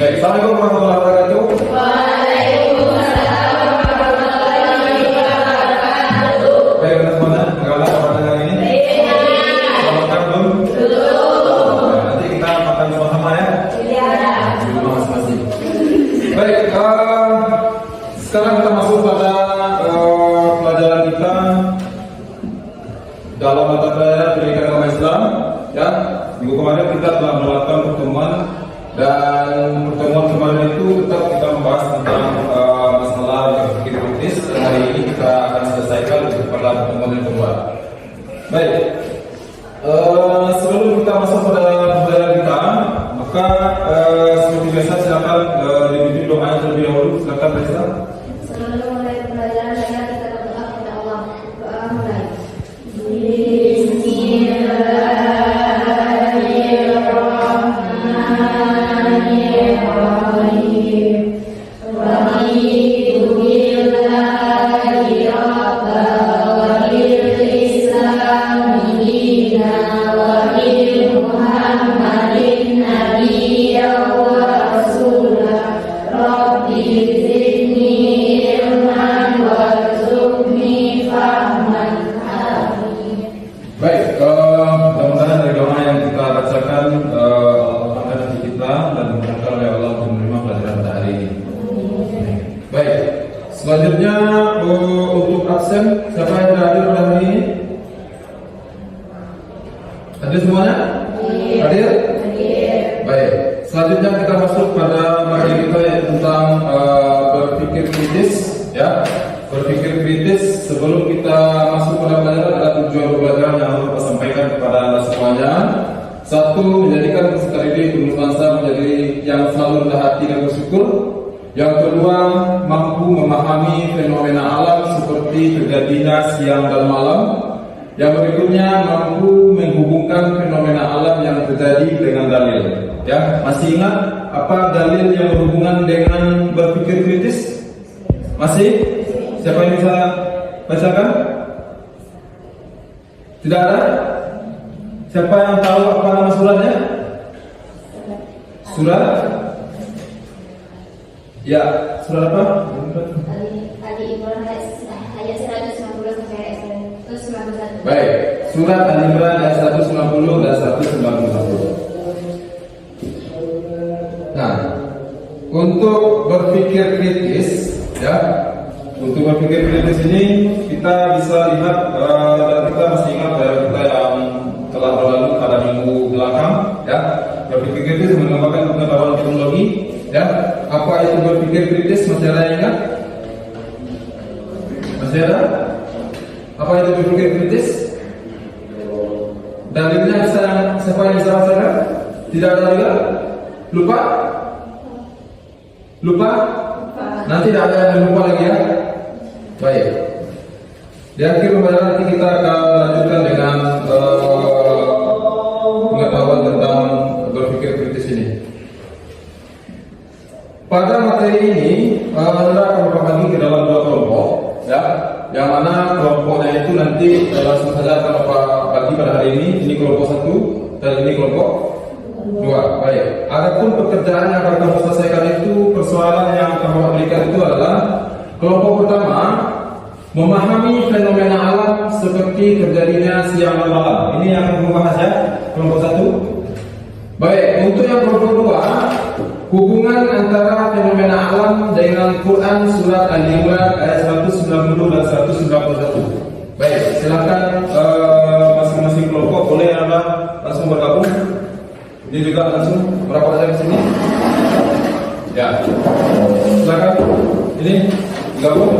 Baik, Assalamualaikum warahmatullahi wabarakatuh. Waalaikumsalam warahmatullahi wabarakatuh. Baik, teman-teman, bagaimana kabar hari ini? Sudah makan belum? Belum. Nah, nanti kita makan sama-sama ya. Iya. Di rumah masing-masing. Baik, sekarang kita masuk pada pelajaran kita dalam mata pelajaran pendidikan agama Islam. Ya, minggu kemarin kita telah melakukan pertemuan, dan pertemuan kemarin itu tetap kita membahas tentang masalah yang berpikir kritis, dan hari ini kita akan selesaikan pada pertemuan yang kedua. Baik, sebelum kita masuk pada pelajaran kita, maka seperti biasa silakan dipimpin doanya terlebih dahulu. Silakan Reza. Sebelum mulai pelajaran kita berdoa kepada Allah. Doa mulai. Baik, mudah-mudahan dari doa yang kita bacakan Allah akan hati kita dan dimudahkan oleh Allah untuk menerima pelajaran pada hari ini. Baik, selanjutnya untuk absen, siapa yang tidak hadir pada hari ini? Hadir semuanya? Hadir? Baik, selanjutnya kita masuk pada materi kita yang tentang berpikir kritis, ya. Berpikir kritis. Sebelum kita masuk pada pelajaran, ada tujuan pelajaran yang harus kita sampaikan kepada anda semuanya. Satu, menjadikan peserta didik penuh bangsa menjadi yang selalu rendah hati dan bersyukur. Yang kedua, mampu memahami fenomena alam seperti terjadinya siang dan malam. Yang berikutnya, mampu menghubungkan fenomena alam yang terjadi dengan dalil. Ya, masih ingat apa dalil yang berhubungan dengan berpikir kritis? Masih? Siapa yang bisa bacakan? Tidak ada? Siapa yang tahu apa nama suratnya? Surat? Ya, surat apa? Ali Imran ayat 190 sampai ayat 191. Baik, surat Ali Imran ayat 190 dan 191. Nah, untuk berpikir kritis, ya. Untuk berpikir kritis ini kita bisa lihat dan kita masih ingat ya, kita yang telah berlalu pada minggu belakang, ya. Berpikir kritis mengembangkan pengetahuan teknologi, ya. Apa itu berpikir kritis? Masih ada yang ingat? Masih ada? Apa itu berpikir kritis? Dalilnya siapa yang bisa bacakan? Tidak ada juga? Lupa? Lupa? Nanti tidak ada yang lupa lagi ya. Baik. Di akhir pembelajaran nanti kita akan melanjutkan dengan pengetahuan tentang berpikir kritis ini. Pada materi ini, Anda akan berbagi ke dalam dua kelompok, ya. Yang mana kelompoknya itu nanti langsung saja akan bagi pada hari ini. Ini kelompok satu dan ini kelompok dua. Baik. Adapun pekerjaan yang akan kamu selesaikan itu, persoalan yang kamu berikan itu adalah kelompok pertama, memahami fenomena alam seperti terjadinya siang dan malam. Ini yang akan membahas ya, kelompok satu. Baik, untuk yang kelompok dua, hubungan antara fenomena alam dengan Quran surat Al-Imran ayat 190 dan 191. Baik, silakan masing-masing kelompok boleh anda langsung bergabung. Ini juga langsung merapat saja ke sini. Ya, silakan. Ini gabung.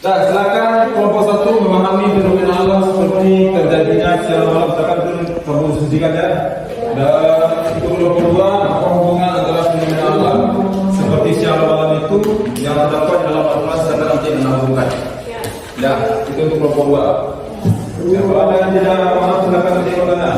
Nah, silakan kelompok satu memahami fenomena alam seperti terjadinya siang malam. Silakan kamu diskusikan ya. Dan untuk kelompok dua, apa hubungan antara fenomena alam seperti siang malam itu yang terdapat dalam Al-Quran, silakan nanti menghubungkan. Ya, itu untuk kelompok dua. Ya, kalau ada yang tidak paham silakan nanti bertanya.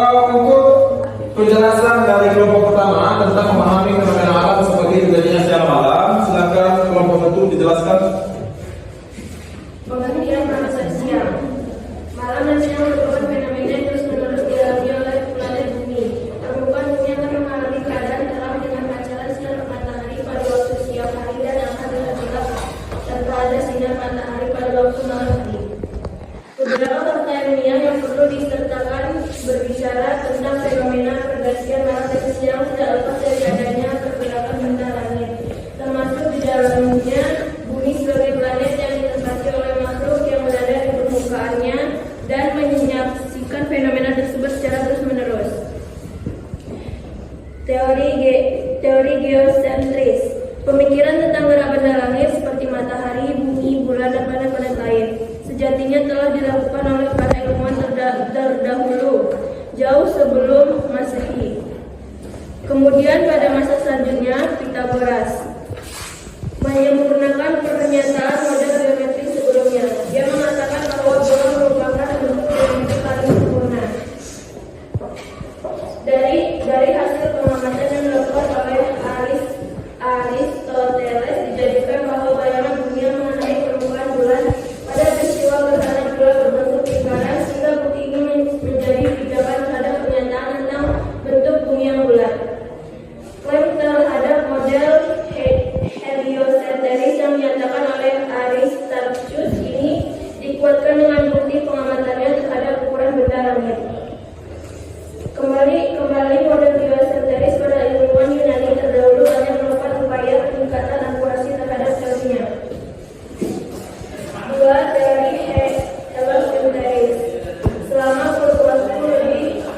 Untuk penjelasan dari kelompok pertama tentang memahami fenomena alam sebagai terjadinya siang malam, silakan kelompok satu dijelaskan. Pengertian masa siang. Malam dan siang merupakan fenomena yang terus-menerus dialami oleh planet bumi. Permukaan bumi akan mengalami keadaan terang dengan pancaran sinar matahari pada waktu siang hari dan akan gelap serta ada sinar matahari pada waktu malam hari. Beberapa fakta ilmiah yang perlu disertakan berbicara tentang fenomena pergantian malam dan siang tidak lepas dari adanya pergerakan benda langit, termasuk di dalamnya bumi sebagai planet yang ditempati oleh makhluk yang berada di permukaannya dan menyaksikan fenomena tersebut secara terus-menerus. Teori geosentris. Pemikiran tentang gerak benda langit seperti matahari, bumi, bulan, dan planet-planet lain sejatinya telah dilakukan oleh para ilmuwan terdahulu jauh sebelum Masehi. Kemudian pada masa selanjutnya Pythagoras menyempurnakan pernyataan model geometri sebelumnya. Dia mengatakan bahwa bola merupakan bentuk geometri paling sempurna. Dari hasil pengamatan yang dilakukan oleh Aristoteles dijadikan bahwa bayangan bumi yang mengenai permukaan bulan pada peristiwa gerhana bulan berbentuk lingkaran, sehingga bukti ini menjadi pijakan terhadap pernyataan tentang bentuk bumi yang bulat. Klaim terhadap model heliocentris yang dinyatakan oleh Aristarchus ini dikuatkan dengan bukti pengamatannya terhadap ukuran benda langit. Kembali model geosentris pada ilmuwan Yunani terdahulu banyak melakukan upaya peningkatan akurasi terhadap teorinya. 2. Teori heliocentris. Selama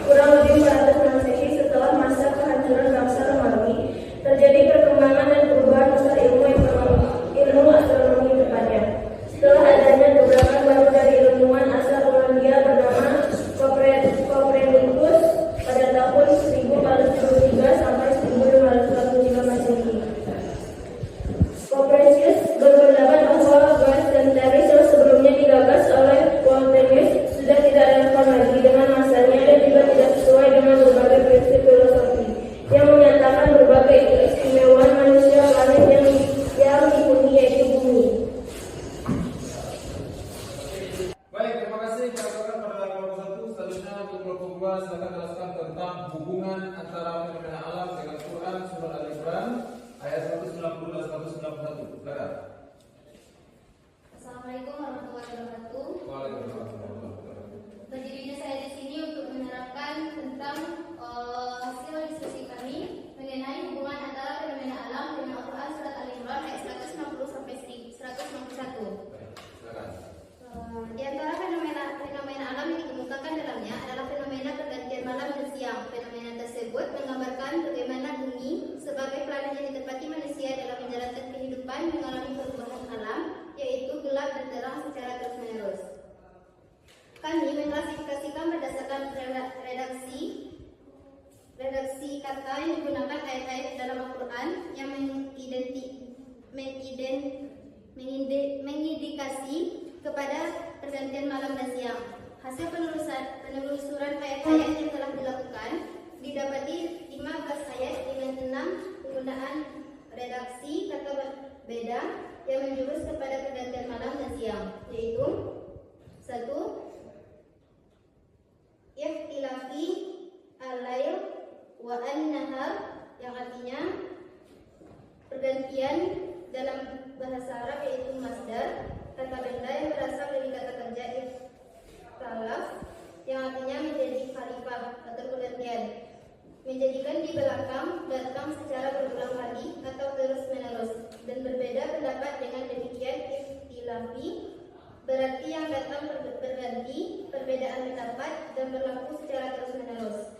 kurang lebih 400 Masehi setelah masa kehancuran bangsa Romawi, terjadi perkembangan dan perubahan besar ilmu astronomi tepatnya. Setelah adanya gebrakan baru dari ilmuwan asal Polandia bernama Copernicus pada tahun 1473 sampai 1543 Masehi. Copernicus berpendapat bahwa geosentris yang sebelumnya digagas oleh Ptolemaios sudah tidak relevan lagi dengan masanya dan juga tidak sesuai dengan berbagai prinsip filosofi yang menyatakan berbagai keistimewaan manusia planet yang dihuni yaitu bumi. Baik, terima kasih rekan-rekan pada kelompok satu. Selanjutnya untuk kelompok dua, silakan jelaskan tentang hubungan antara fenomena alam dengan Quran surat Al-Imran ayat 190 dan 191. Silakan. Assalamualaikum warahmatullahi wabarakatuh. Waalaikumsalam warahmatullahi wabarakatuh. Berdirinya saya di sini untuk menerapkan tentang hasil diskusi kami mengenai hubungan antara fenomena alam dengan Al-Quran surat Al-Imran ayat 160 sampai 161. Baik, silakan. Di antara fenomena alam yang dikemukakan dalamnya adalah fenomena pergantian malam dan siang. Fenomena tersebut menggambarkan bagaimana bumi sebagai planet yang ditempati manusia dalam menjalankan kehidupan mengalami perubahan alam, yaitu gelap dan terang secara terus-menerus. Kami mengklasifikasikan berdasarkan redaksi kata yang digunakan ayat-ayat dalam Al-Quran yang mengindikasi kepada pergantian malam dan siang. Hasil penelusuran ayat-ayat yang telah dilakukan didapati 15 ayat dengan 6 penggunaan redaksi kata berbeda yang menjurus kepada pergantian malam dan siang, yaitu 1. Ikhtilafi al-lail wa an-nahar, yang artinya pergantian dalam bahasa Arab yaitu masdar, kata benda yang berasal dari kata kerja ikhtilaf, yang artinya menjadi khalifah atau pergantian, menjadikan di belakang datang secara berulang kali atau terus-menerus, dan berbeda pendapat dengan demikian ikhtilafi berarti yang datang berganti, perbedaan pendapat, dan berlaku secara terus-menerus.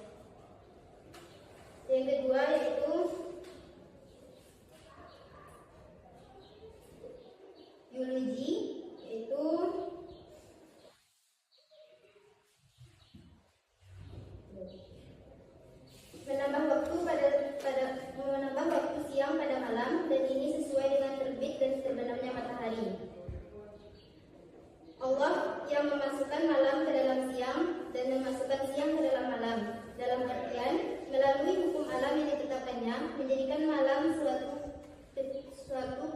Yang kedua yaitu Yuliji, yaitu menambah waktu siang pada malam, dan ini sesuai dengan terbit dan terbenamnya matahari. Allah yang memasukkan malam ke dalam siang dan memasukkan siang ke dalam malam. dalam artian melalui hukum alam yang ditetapkannya menjadikan malam suatu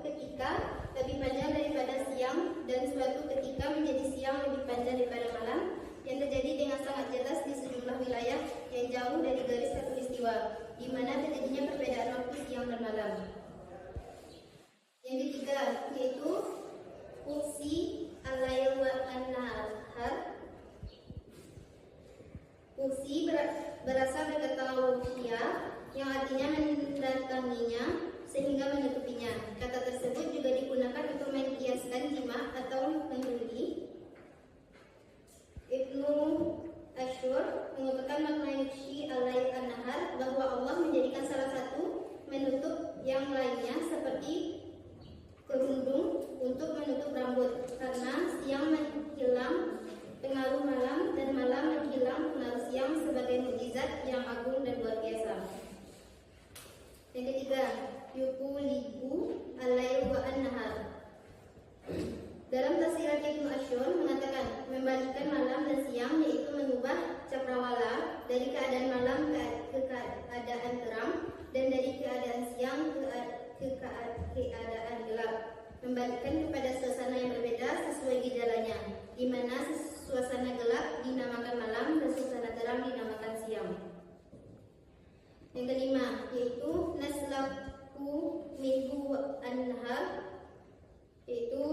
ketika lebih panjang daripada siang dan suatu ketika menjadi siang lebih panjang daripada malam, yang terjadi dengan sangat jelas di sejumlah wilayah yang jauh dari garis khatulistiwa, di mana terjadinya perbedaan waktu siang dan malam. Yang ketiga yaitu fungsi al-lail wa an-nahar. Fungsi berasal dari kata wukia yang artinya mendatanginya sehingga menutupinya. Kata tersebut juga digunakan untuk mengkiaskan jima atau menjudi. Ibnu Ashur mengungkapkan makna yuksi al-lail an-nahar bahwa Allah menjadikan salah satu menutup yang lainnya seperti kerudung untuk menutup rambut, karena siang menghilang pengaruh malam dan malam menghilang pengaruh siang sebagai mukjizat yang agung dan luar biasa. Yang ketiga, yuqulibu al-lail wa an-nahar. Dalam tafsiran Ibnu Ashur mengatakan membalikkan malam dan siang, yaitu mengubah cakrawala dari keadaan malam ke keadaan terang dan dari keadaan siang ke keadaan gelap, membalikkan kepada suasana yang berbeda sesuai gejalanya, di mana suasana gelap dinamakan malam dan suasana terang dinamakan siang. Yang kelima yaitu naslaku minhu an-nahar, yaitu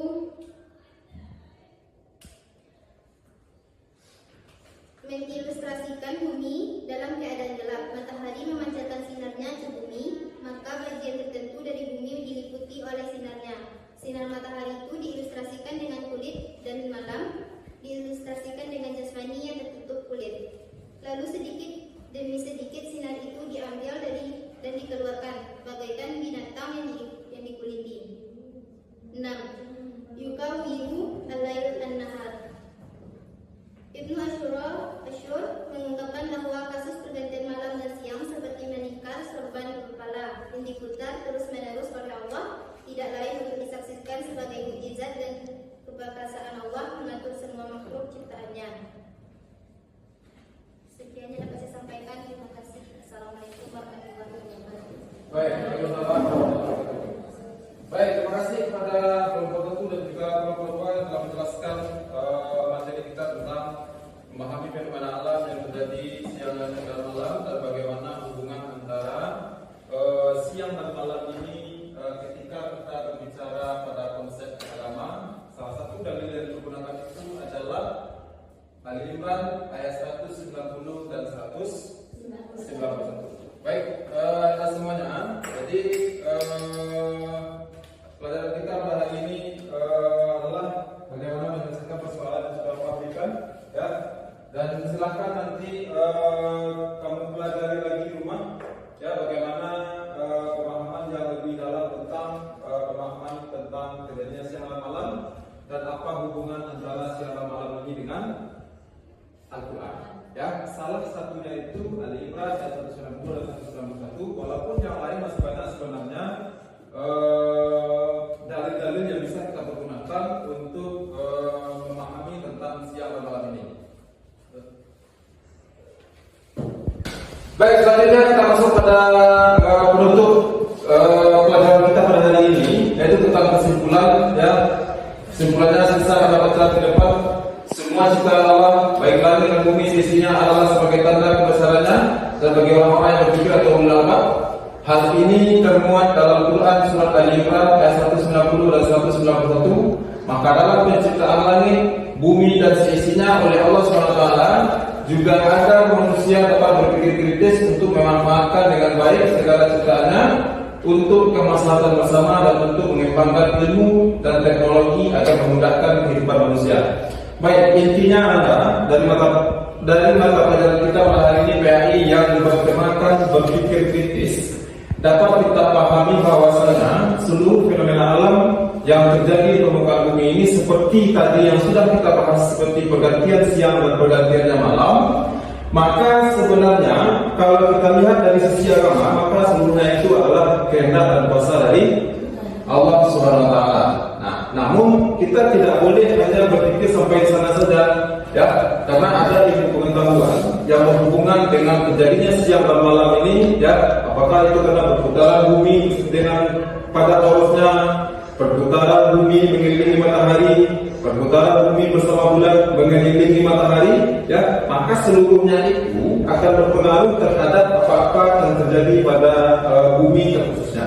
mengilustrasikan bumi dalam keadaan gelap. Matahari memancarkan sinarnya ke bumi, maka bagian tertentu dari bumi diliputi oleh sinarnya. Sinar matahari itu diilustrasikan dengan kulit, dan malam diilustrasikan dengan jasmani yang tertutup kulit. Lalu sedikit demi sedikit sinar itu diambil dan dikeluarkan bagaikan binatang yang dikuliti. 6. Yukawiru al-lail an-nahar. Ibnu Ashur mengungkapkan bahwa kasus pergantian malam dan siang seperti menikah sorban kepala yang diputar terus menerus oleh Allah tidak lain untuk disaksikan sebagai mukjizat dan keperkasaan Allah mengatur semua makhluk ciptaannya. Sekian yang dapat saya sampaikan. Terima kasih. Assalamualaikum warahmatullahi wabarakatuh. Baik, terima kasih kepada kelompok satu dan juga kelompok dua yang telah menjelaskan materi kita tentang memahami fenomena alam yang terjadi siang dan malam dan bagaimana hubungan antara siang dan malam ini ketika kita berbicara pada konsep agama. Salah satu dalil yang digunakan itu adalah Ali Imran ayat 190 dan 191. Baik, semuanya. Jadi pelajaran kita pada hari ini adalah bagaimana menyelesaikan persoalan yang sudah diberikan, ya. Dan silakan nanti kamu pelajari lagi di rumah, ya, bagaimana pemahaman yang lebih dalam tentang pemahaman tentang kejadian siang dan malam dan apa hubungan antara siang dan malam ini dengan Al-Quran. Ya, salah satunya itu Ali Imran ayat 190 dan 191. Walaupun yang lain masih banyak sebenarnya dalil-dalil yang bisa kita pergunakan untuk memahami tentang siang dan malam ini. Baik, selanjutnya kita masuk pada penutup pelajaran kita pada hari ini, yaitu tentang kesimpulan. Ya, kesimpulannya sisa pada pelajaran ke depan. Semua ciptaan Allah, baik langit dan bumi, sisinya adalah sebagai tanda kebesarannya dan bagi orang-orang yang berpikir atau ulama. Hal ini termuat dalam Quran surat Ali Imran ayat 190 dan 191. Maka dalam penciptaan langit, bumi dan seisinya oleh Allah SWT juga ada manusia dapat berpikir kritis untuk memanfaatkan dengan baik segala ciptaannya untuk kemaslahatan bersama dan untuk mengembangkan ilmu dan teknologi agar memudahkan kehidupan manusia. Baik, intinya adalah dari mata pelajaran kita pada hari ini PAI yang bertemakan berpikir kritis, dapat kita pahami bahwasanya seluruh fenomena alam yang terjadi di permukaan bumi ini seperti tadi yang sudah kita bahas, seperti pergantian siang dan pergantiannya malam. Maka sebenarnya kalau kita lihat dari sisi agama, maka seluruhnya itu adalah kehendak dan kuasa dari Allah Subhanahu wa taala. Nah, namun kita tidak boleh hanya berpikir sampai di sana saja, ya, karena ada ilmu pengetahuan yang berhubungan dengan terjadinya siang dan malam ini, ya, apakah itu karena perputaran bumi dengan pada porosnya, perputaran bumi mengelilingi matahari, perputaran bumi bersama bulan mengelilingi matahari, ya, maka seluruhnya itu akan berpengaruh terhadap apa-apa yang terjadi pada bumi khususnya.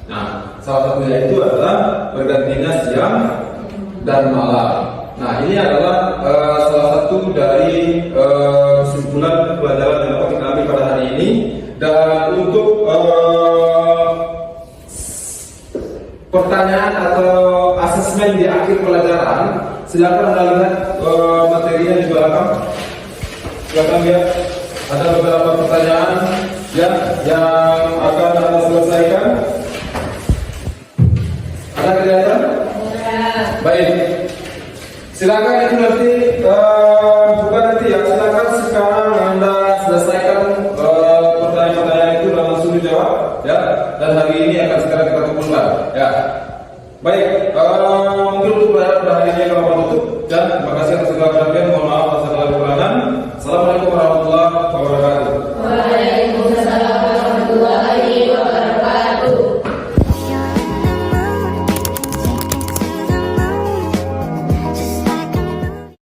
Nah, salah satunya itu adalah bergantinya siang dan malam. Nah, ini adalah salah satu dari kesimpulan pelajaran yang dapat kita ambil pada hari ini. Dan untuk pertanyaan atau asesmen di akhir pelajaran, silakan Anda lihat materinya di belakang. Silakan lihat, ada beberapa pertanyaan ya yang akan Anda selesaikan. Ada kelihatan? Baik. Silakan itu nanti bukan nanti ya, silakan sekarang Anda selesaikan pertanyaan-pertanyaan itu dan langsung dijawab ya. Dan hari ini akan segera kita kumpulkan ya. Baik.